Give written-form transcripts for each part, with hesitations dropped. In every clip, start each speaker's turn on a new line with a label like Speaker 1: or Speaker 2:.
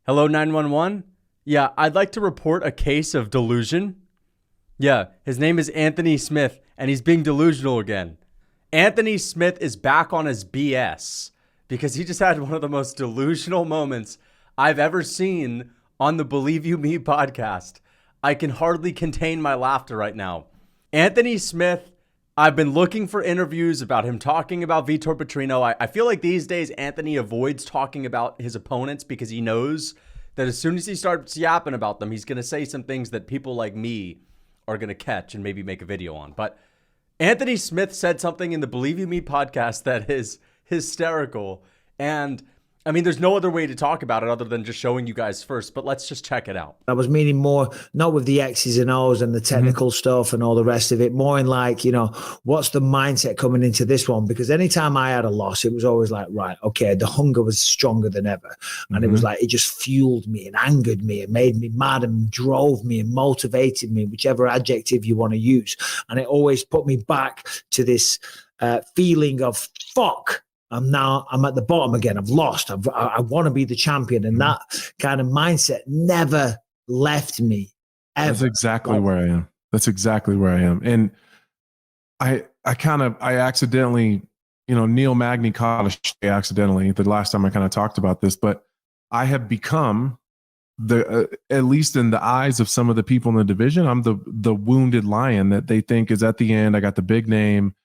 Speaker 1: Hello, 911? Yeah, I'd like to report a case of delusion. Yeah, his name is Anthony Smith, and he's being delusional again. Anthony Smith is back on his BS because he just had one of the most delusional moments I've ever seen on the Believe You Me podcast. I can hardly contain my laughter right now. Anthony Smith, I've been looking for interviews about him talking about Vitor Petrino. I feel like these days Anthony avoids talking about his opponents because he knows that as soon as he starts yapping about them, he's going to say some things that people like me are going to catch and maybe make a video on. But Anthony Smith said something in the Believe You Me podcast that is hysterical. And I mean, there's no other way to talk about it other than just showing you guys first, but let's just check it out.
Speaker 2: I was meaning more, not with the X's and O's and the technical stuff and all the rest of it, more in like, what's the mindset coming into this one? Because anytime I had a loss, it was always like, right, okay, the hunger was stronger than ever. And it was like, it just fueled me and angered me and made me mad and drove me and motivated me, whichever adjective you want to use. And it always put me back to this feeling of fuck. I'm at the bottom again. I've lost. I want to be the champion. And that kind of mindset never left me ever.
Speaker 3: That's exactly where I am. That's exactly where I am. And I accidentally, Neil Magny caught a accidentally the last time I kind of talked about this, but I have become at least in the eyes of some of the people in the division, I'm the wounded lion that they think is at the end. I got the big name.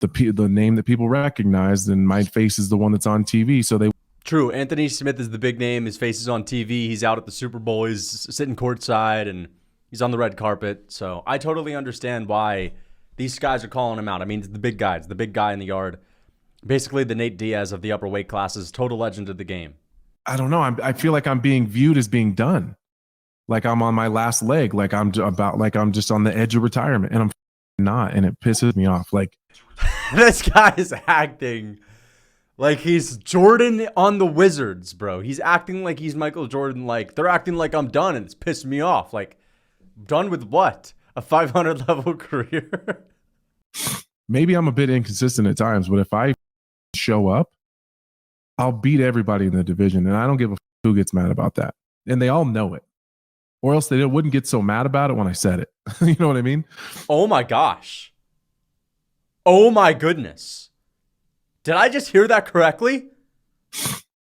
Speaker 3: The name that people recognize, and my face is the one that's on TV. So they
Speaker 1: True. Anthony Smith is the big name. His face is on TV. He's out at the Super Bowl. He's sitting courtside and he's on the red carpet. So I totally understand why these guys are calling him out. I mean, it's the big guy. It's the big guy in the yard. Basically, the Nate Diaz of the upper weight classes, total legend of the game.
Speaker 3: I don't know. I feel like I'm being viewed as being done, like I'm on my last leg, like I'm just on the edge of retirement, and I'm not, and it pisses me off. Like.
Speaker 1: This guy is acting like he's Jordan on the Wizards, bro. He's acting like he's Michael Jordan. Like, they're acting like I'm done, and it's pissed me off. Like, done with what? A 500 level career?
Speaker 3: Maybe I'm a bit inconsistent at times, but if I show up, I'll beat everybody in the division, and I don't give a who gets mad about that. And they all know it. Or else they wouldn't get so mad about it when I said it. You know what I mean?
Speaker 1: Oh, my gosh. Oh my goodness. Did I just hear that correctly?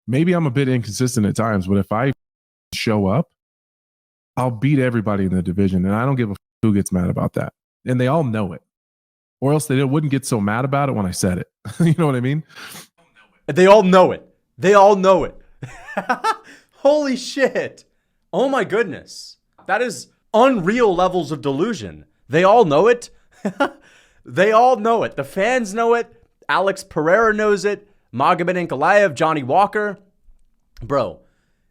Speaker 3: Maybe I'm a bit inconsistent at times, but if I show up, I'll beat everybody in the division, and I don't give a who gets mad about that. And they all know it. Or else they wouldn't get so mad about it when I said it. You know what I mean?
Speaker 1: They all know it. They all know it. Holy shit. Oh my goodness. That is unreal levels of delusion. They all know it. They all know it. The fans know it. Alex Pereira knows it. Magomed Ankalaev, Johnny Walker. Bro,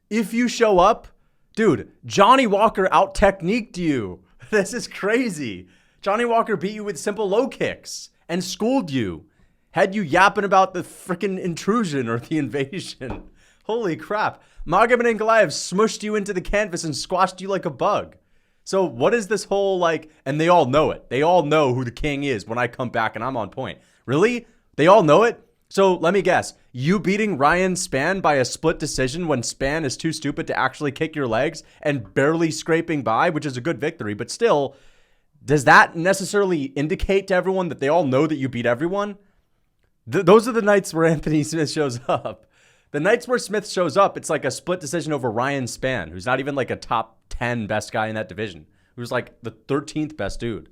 Speaker 1: if you show up, dude, Johnny Walker out-techniqued you. This is crazy. Johnny Walker beat you with simple low kicks and schooled you. Had you yapping about the freaking intrusion or the invasion. Holy crap. Magomed Ankalaev smushed you into the canvas and squashed you like a bug. So what is this whole and they all know it. They all know who the king is when I come back and I'm on point. Really? They all know it? So let me guess. You beating Ryan Spann by a split decision when Spann is too stupid to actually kick your legs and barely scraping by, which is a good victory, but still, does that necessarily indicate to everyone that they all know that you beat everyone? Those are the nights where Anthony Smith shows up. The nights where Smith shows up, it's like a split decision over Ryan Spann, who's not even like a top 10 best guy in that division, who's like the 13th best dude.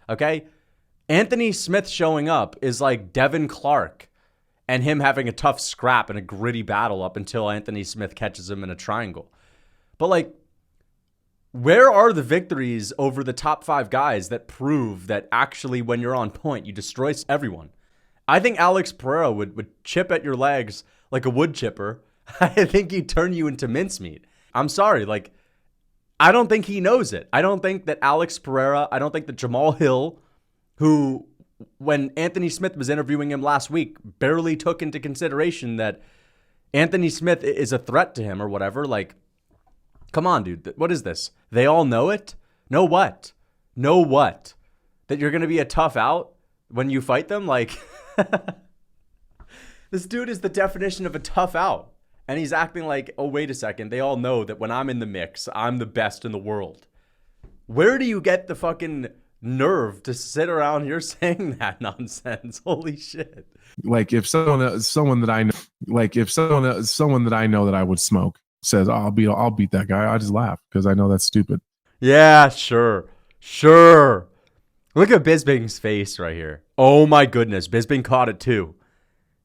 Speaker 1: Okay? Anthony Smith showing up is like Devin Clark and him having a tough scrap and a gritty battle up until Anthony Smith catches him in a triangle. But where are the victories over the top 5 guys that prove that actually when you're on point, you destroy everyone? I think Alex Pereira would chip at your legs like a wood chipper. I think he'd turn you into mincemeat. I'm sorry. I don't think he knows it. I don't think that Alex Pereira, I don't think that Jamal Hill, who, when Anthony Smith was interviewing him last week, barely took into consideration that Anthony Smith is a threat to him or whatever. Come on, dude. What is this? They all know it? Know what? Know what? That you're going to be a tough out when you fight them? This dude is the definition of a tough out. And he's acting like, oh, wait a second. They all know that when I'm in the mix, I'm the best in the world. Where do you get the fucking nerve to sit around here saying that nonsense? Holy shit.
Speaker 3: Like if someone that I know, someone that I know that I would smoke says, oh, I'll beat that guy, I just laugh because I know that's stupid.
Speaker 1: Yeah, sure. Sure. Look at Bisping's face right here. Oh my goodness. Bisping caught it too.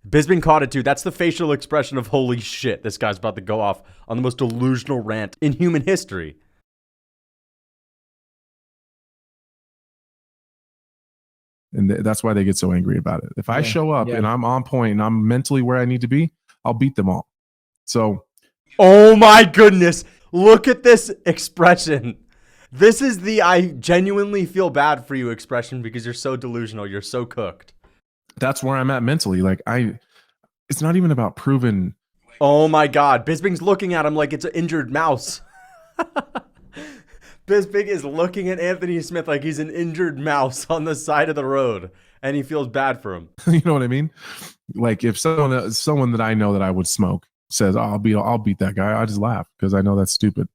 Speaker 1: That's the facial expression of holy shit. This guy's about to go off on the most delusional rant in human history.
Speaker 3: And that's why they get so angry about it. If I show up and I'm on point and I'm mentally where I need to be, I'll beat them all. So,
Speaker 1: oh my goodness. Look at this expression. This is the I genuinely feel bad for you expression because you're so delusional. You're so cooked.
Speaker 3: That's where I'm at mentally. Like it's not even about proving.
Speaker 1: Oh my God. Bisping's looking at him like it's an injured mouse. Bisping is looking at Anthony Smith like he's an injured mouse on the side of the road, and he feels bad for him.
Speaker 3: You know what I mean? Like if someone that I know that I would smoke says, oh, I'll beat that guy, I just laugh because I know that's stupid.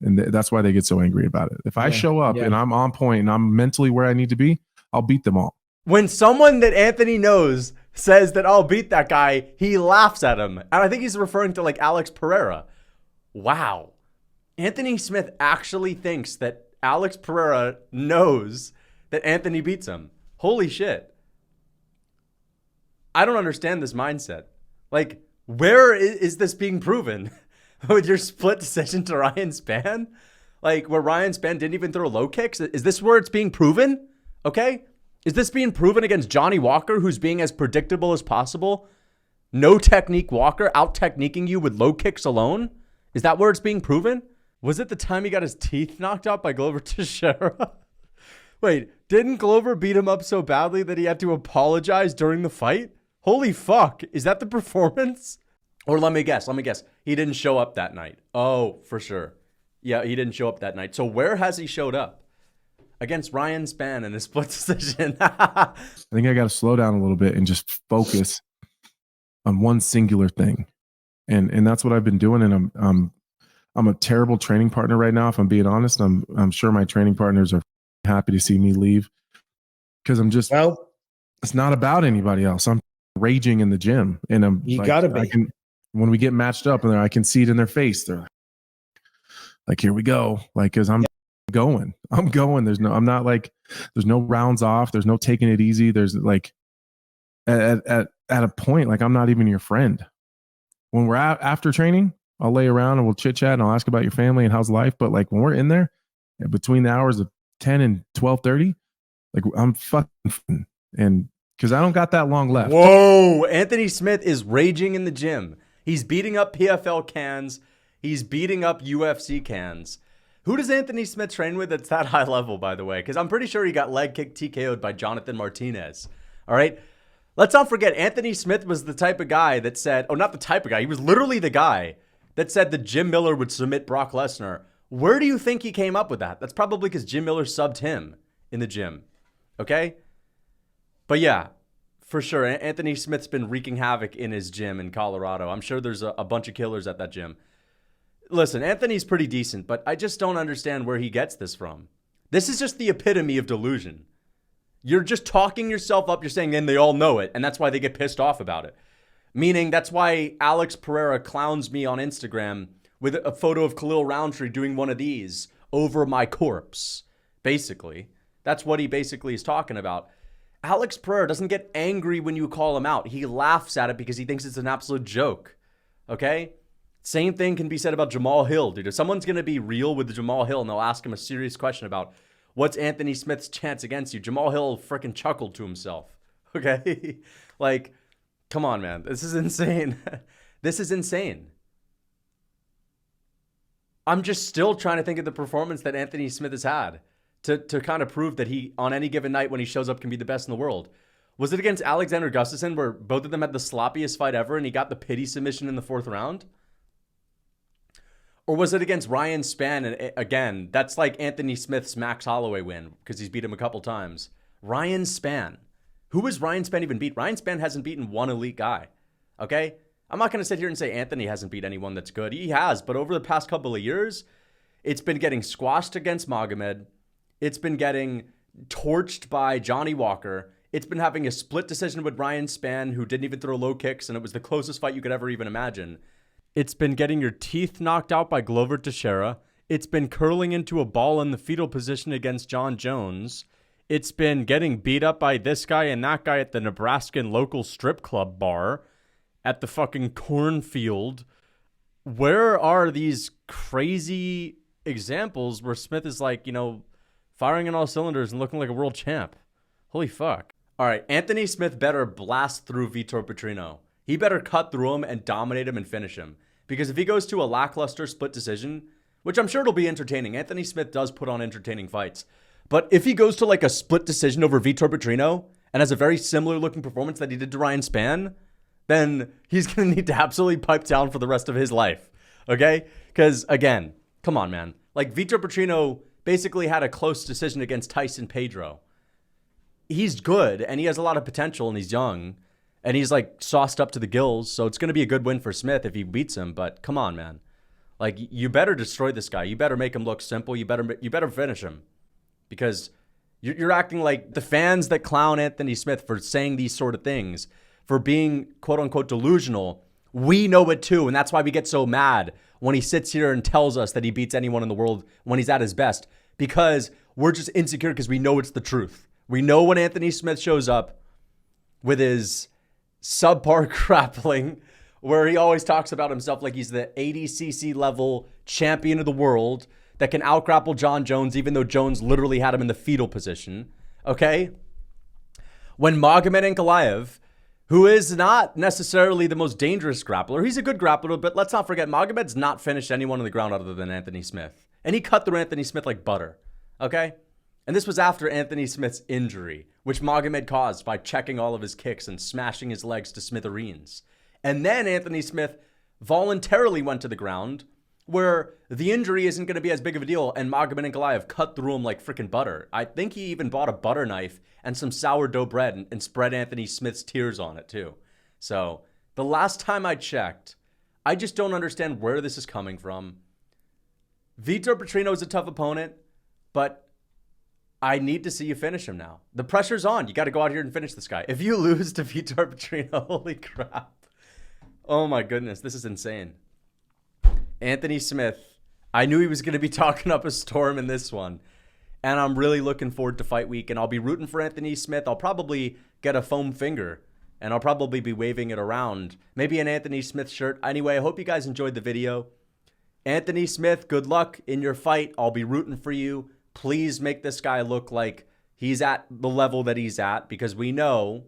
Speaker 3: And that's why they get so angry about it. If I show up and I'm on point and I'm mentally where I need to be, I'll beat them all.
Speaker 1: When someone that Anthony knows says that I'll beat that guy, he laughs at him. And I think he's referring to like Alex Pereira. Wow. Anthony Smith actually thinks that Alex Pereira knows that Anthony beats him. Holy shit. I don't understand this mindset. Like, where is this being proven? With your split decision to Ryan Spann? Like, where Ryan Spann didn't even throw low kicks? Is this where it's being proven? Okay? Is this being proven against Johnny Walker, who's being as predictable as possible? No technique Walker out-techniquing you with low kicks alone? Is that where it's being proven? Was it the time he got his teeth knocked out by Glover Teixeira? Wait, didn't Glover beat him up so badly that he had to apologize during the fight? Holy fuck. Is that the performance? Or let me guess. He didn't show up that night. Oh, for sure. Yeah, he didn't show up that night. So where has he showed up? Against Ryan Spann in a split decision.
Speaker 3: I think I got to slow down a little bit and just focus on one singular thing. And that's what I've been doing. And I'm a terrible training partner right now. If I'm being honest, I'm sure my training partners are happy to see me leave because I'm just, it's not about anybody else. I'm raging in the gym and
Speaker 2: you gotta be.
Speaker 3: When we get matched up and I can see it in their face, they're like, here we go. Like, cause I'm going. There's no rounds off. There's no taking it easy. There's like at a point, like I'm not even your friend. When we're out after training, I'll lay around and we'll chit chat and I'll ask about your family and how's life. But like when we're in there between the hours of 10 and 12:30, like I'm fucking, and because I don't got that long left.
Speaker 1: Whoa. Anthony Smith is raging in the gym. He's beating up PFL cans. He's beating up UFC cans. Who does Anthony Smith train with that's that high level, by the way? Because I'm pretty sure he got leg kick TKO'd by Jonathan Martinez. All right? Let's not forget, Anthony Smith was the type of guy that said, oh, not the type of guy. He was literally the guy that said that Jim Miller would submit Brock Lesnar. Where do you think he came up with that? That's probably because Jim Miller subbed him in the gym. Okay? But yeah, for sure. Anthony Smith's been wreaking havoc in his gym in Colorado. I'm sure there's a bunch of killers at that gym. Listen, Anthony's pretty decent, but I just don't understand where he gets this from. This is just the epitome of delusion. You're just talking yourself up. You're saying, and they all know it, and that's why they get pissed off about it. Meaning that's why Alex Pereira clowns me on Instagram with a photo of Khalil Roundtree doing one of these over my corpse. Basically, that's what he basically is talking about. Alex Pereira doesn't get angry when you call him out. He laughs at it because he thinks it's an absolute joke. Okay? Same thing can be said about Jamal Hill, dude. If someone's going to be real with Jamal Hill and they'll ask him a serious question about what's Anthony Smith's chance against you, Jamal Hill freaking chuckled to himself. Okay? Like, come on, man. This is insane. This is insane. I'm just still trying to think of the performance that Anthony Smith has had to kind of prove that he, on any given night when he shows up, can be the best in the world. Was it against Alexander Gustafsson where both of them had the sloppiest fight ever and he got the pity submission in the 4th round? Or was it against Ryan Spann? And again, that's like Anthony Smith's Max Holloway win because he's beat him a couple times. Ryan Spann. Who has Ryan Spann even beat? Ryan Spann hasn't beaten one elite guy. Okay? I'm not going to sit here and say Anthony hasn't beat anyone that's good. He has, but over the past couple of years, it's been getting squashed against Magomed. It's been getting torched by Johnny Walker. It's been having a split decision with Ryan Spann, who didn't even throw low kicks, and it was the closest fight you could ever even imagine. It's been getting your teeth knocked out by Glover Teixeira. It's been curling into a ball in the fetal position against John Jones. It's been getting beat up by this guy and that guy at the Nebraskan local strip club bar, at the fucking cornfield. Where are these crazy examples where Smith is like, you know, firing on all cylinders and looking like a world champ? Holy fuck. All right, Anthony Smith better blast through Vitor Petrino. He better cut through him and dominate him and finish him. Because if he goes to a lackluster split decision, which I'm sure it'll be entertaining. Anthony Smith does put on entertaining fights. But if he goes to like a split decision over Vitor Petrino and has a very similar looking performance that he did to Ryan Spann, then he's going to need to absolutely pipe down for the rest of his life. Okay? Because again, come on, man. Like Vitor Petrino basically had a close decision against Tyson Pedro. He's good and he has a lot of potential and he's young and he's like sauced up to the gills. So it's going to be a good win for Smith if he beats him. But come on, man. Like, you better destroy this guy. You better make him look simple. You better finish him. Because you're acting like the fans that clown Anthony Smith for saying these sort of things, for being quote-unquote delusional, we know it too. And that's why we get so mad when he sits here and tells us that he beats anyone in the world when he's at his best. Because we're just insecure because we know it's the truth. We know when Anthony Smith shows up with his subpar grappling, where he always talks about himself like he's the 80cc level champion of the world that can outgrapple John Jones, even though Jones literally had him in the fetal position. Okay? When Magomed Ankalaev, who is not necessarily the most dangerous grappler, he's a good grappler, but let's not forget, Magomed's not finished anyone on the ground other than Anthony Smith. And he cut through Anthony Smith like butter. Okay? And this was after Anthony Smith's injury, which Magomed caused by checking all of his kicks and smashing his legs to smithereens. And then Anthony Smith voluntarily went to the ground where the injury isn't going to be as big of a deal. And Magomed Ankalaev cut through him like freaking butter. I think he even bought a butter knife and some sourdough bread and spread Anthony Smith's tears on it too. So the last time I checked, I just don't understand where this is coming from. Vitor Petrino is a tough opponent, but I need to see you finish him now. The pressure's on. You got to go out here and finish this guy. If you lose to Vitor Petrino, holy crap. Oh my goodness, this is insane. Anthony Smith, I knew he was going to be talking up a storm in this one. And I'm really looking forward to fight week. And I'll be rooting for Anthony Smith. I'll probably get a foam finger. And I'll probably be waving it around. Maybe an Anthony Smith shirt. Anyway, I hope you guys enjoyed the video. Anthony Smith, good luck in your fight. I'll be rooting for you. Please make this guy look like he's at the level that he's at. Because we know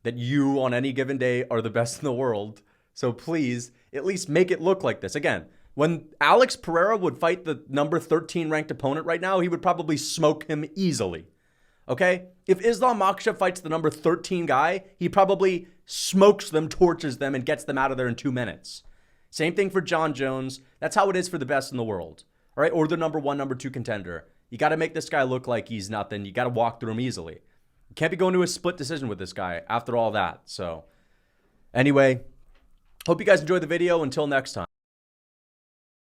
Speaker 1: that you, on any given day, are the best in the world. So please, at least make it look like this. Again, when Alex Pereira would fight the number 13 ranked opponent right now, he would probably smoke him easily. Okay? If Islam Makhachev fights the number 13 guy, he probably smokes them, torches them, and gets them out of there in 2 minutes. Same thing for John Jones. That's how it is for the best in the world. All right? Or the number 1, number 2 contender. You got to make this guy look like he's nothing. You got to walk through him easily. You can't be going to a split decision with this guy after all that. So, anyway, hope you guys enjoyed the video. Until next time.